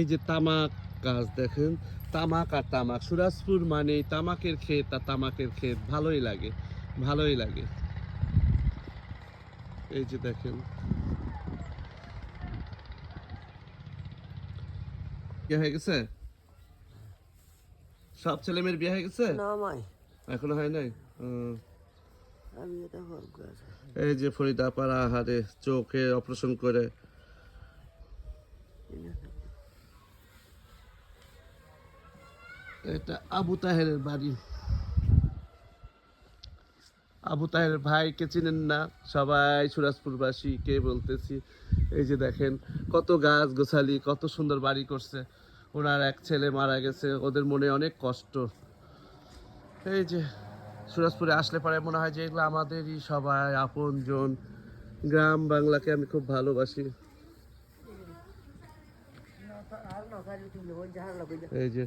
এই যে তামাক গাছ দেখেন, তামাক আর তামাক। সুরাজপুর মানে তামাকের ক্ষেত আর তামাকের ক্ষেত, ভালোই লাগে, ভালোই লাগে। এই যে দেখেন, বিয়ে হয়ে গেছে, সব ছেলে মেয়ের বিয়ে হয়ে গেছে? এখনো হয় নাই। এই যে ফরিদা পাড়া হারে চোখে অপারেশন করে। এটা আবু তাহেরের বাড়ি। আবু তাহের ভাইকে চিনেন না? সবাই সুরাজপুরবাসী কে বলতেছি। এই যে দেখেন কত গাছ গোছালি, কত সুন্দর বাড়ি করছে। ওনার এক ছেলে মারা গেছে, ওদের মনে অনেক কষ্ট। এই যে সুরাজপুরে আসলে পরে মনে হয় যে এগুলো আমাদেরই সবাই আপন জন। গ্রাম বাংলাকে আমি খুব ভালোবাসি। এই যে